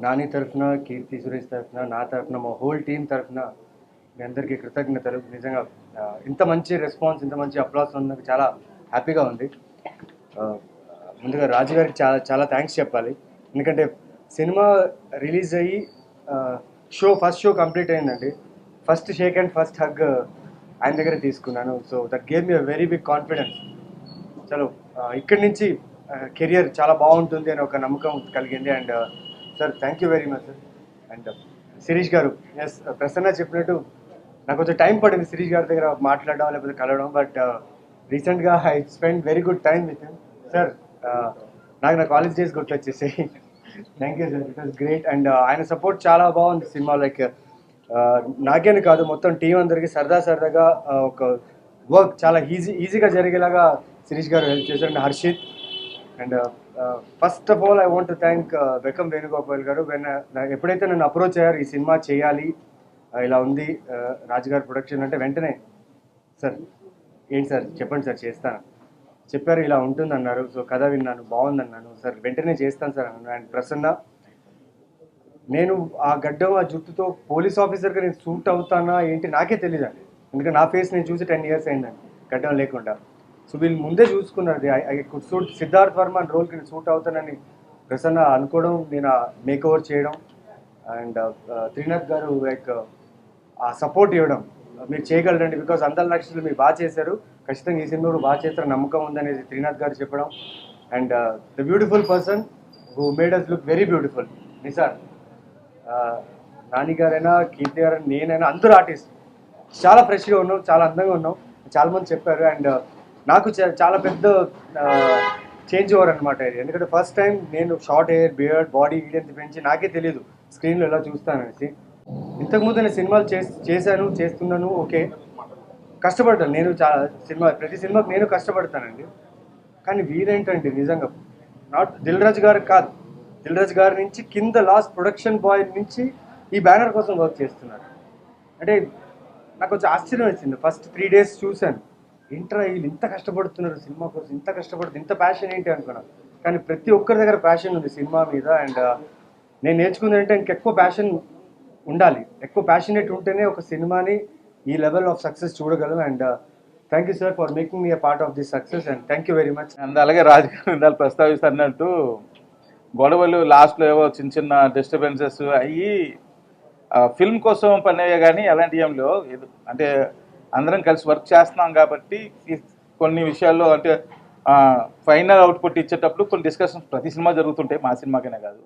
నాని తరఫున, కీర్తి సురేష్ తరఫున, నా తరఫున, మా హోల్ టీం తరఫున మీ అందరికీ కృతజ్ఞతలు. నిజంగా ఇంత మంచి రెస్పాన్స్, ఇంత మంచి అప్లాస్ ఉన్నందుకు చాలా హ్యాపీగా ఉంది. ముందుగా రాజు గారికి చాలా చాలా థ్యాంక్స్ చెప్పాలి. ఎందుకంటే సినిమా రిలీజ్ అయ్యి ఫస్ట్ షో కంప్లీట్ అయిందండి. First shake and first hug ఆయన దగ్గర తీసుకున్నాను. So that gave me a very big confidence. చలో ఇక్కడి నుంచి కెరియర్ చాలా బాగుంటుంది అని ఒక నమ్మకం కలిగింది. And sir thank you very much sir. And Shirish గారు, ఎస్ ప్రసన్న చెప్పినట్టు నాకు కొంచెం టైం పడింది శిరీష్ గారి దగ్గర మాట్లాడడం లేకపోతే కలవడం. బట్ రీసెంట్గా I spend very good time with him. Sir నాకు నా కాలేజ్ డేస్ గుర్తొచ్చేసాయి. Thank you sir, it was great. And ఆయన సపోర్ట్ చాలా బాగుంది సినిమా. లైక్ నాకేని కాదు, మొత్తం టీం అందరికీ సరదాగా ఒక వర్క్ చాలా ఈజీగా జరిగేలాగా శిరీష్ గారు హెల్ప్ చేశారు. And Harshith. And first of all I want to thank Bekkam Venugopal గారు. ఎప్పుడైతే నన్ను అప్రోచ్ అయ్యారు ఈ సినిమా చేయాలి, ఇలా ఉంది రాజుగారి ప్రొడక్షన్ అంటే, వెంటనే సార్ ఏంటి సార్ చెప్పండి సార్ చేస్తాను చెప్పారు. ఇలా ఉంటుంది అన్నారు. సో కథ విన్నాను, బాగుందన్నాను. సార్ వెంటనే చేస్తాను సార్ అన్నాను. అండ్ ప్రసన్న, నేను ఆ గడ్డం ఆ జుట్టుతో పోలీస్ ఆఫీసర్గా నేను సూట్ అవుతానా ఏంటి నాకే తెలియదండి. ఎందుకంటే నా ఫేస్ నేను చూసి 10 years అయిందండి గడ్డం లేకుండా. సో వీళ్ళు ముందే చూసుకున్నారు I could suit Siddharth Varma రోల్కి నేను సూట్ అవుతానని ప్రసన్న అనుకోవడం, నేను మేక్ ఓవర్ చేయడం. అండ్ త్రినాథ్ గారు లైక్ ఆ సపోర్ట్ ఇవ్వడం, మీరు చేయగలరండి బికాజ్ అందరి లక్షలు మీరు బాగా చేశారు, ఖచ్చితంగా ఈ సినిమా కూడా బాగా చేస్తారు, నమ్మకం ఉందనేది త్రినాథ్ గారు చెప్పడం. And the beautiful person who made us look very beautiful Nisar. Nani గారైనా, కీర్తి గారైనా, నేనైనా అందరూ ఆర్టిస్ట్ చాలా ఫ్రెష్గా ఉన్నాం, చాలా అందంగా ఉన్నాం, చాలామంది చెప్పారు. అండ్ నాకు చాలా పెద్ద చేంజ్ ఓవర్ అనమాట ఇది. ఎందుకంటే ఫస్ట్ టైం నేను షార్ట్ హెయిర్, బియర్డ్, బాడీ వీడియంత పెంచి నాకే తెలియదు స్క్రీన్లో ఎలా చూస్తాననేసి. ఇంతకుముందు నేను సినిమాలు చేస్తున్నాను, ఓకే, కష్టపడ్డాను నేను చాలా ప్రతి సినిమాకి నేను కష్టపడతానండి. కానీ వీరేంటండి నిజంగా నాట్ దిల్ రాజు గారు కాదు, దిల్ రాజు గారి నుంచి కింద లాస్ట్ ప్రొడక్షన్ బాయ్ నుంచి ఈ బ్యానర్ కోసం వర్క్ చేస్తున్నారు. అంటే నాకు కొంచెం ఆశ్చర్యం వచ్చింది. ఫస్ట్ 3 days చూశాను, ఇంట్రా వీళ్ళు ఇంత కష్టపడుతున్నారు సినిమా కోసం, ఇంత కష్టపడుతుంది, ఇంత ప్యాషన్ ఏంటి అనుకున్నాను. కానీ ప్రతి ఒక్కరి దగ్గర ప్యాషన్ ఉంది సినిమా మీద. అండ్ నేను నేర్చుకుంది అంటే ఇంకెక్కువ ప్యాషన్ ఉండాలి, ఎక్కువ ప్యాషనేట్ ఉంటేనే ఒక సినిమాని ఈ లెవెల్ ఆఫ్ సక్సెస్ చూడగలం. And thank you sir for making me a part of this success. And thank you very much. And అలాగే రాజకీయ ఇందాలు ప్రస్తావిస్తున్నట్టు గొడవలు లాస్ట్లో ఏవో చిన్న డిస్టర్బెన్సెస్ అయ్యి ఫిల్మ్ కోసం పని అయ్యా, కానీ అలాంటి ఏమిలో అంటే అందరం కలిసి వర్క్ చేస్తున్నాం కాబట్టి కొన్ని విషయాల్లో అంటే ఫైనల్ అవుట్పుట్ ఇచ్చేటప్పుడు కొన్ని డిస్కషన్స్ ప్రతి సినిమా జరుగుతుంటాయి, మా సినిమాకనే కాదు.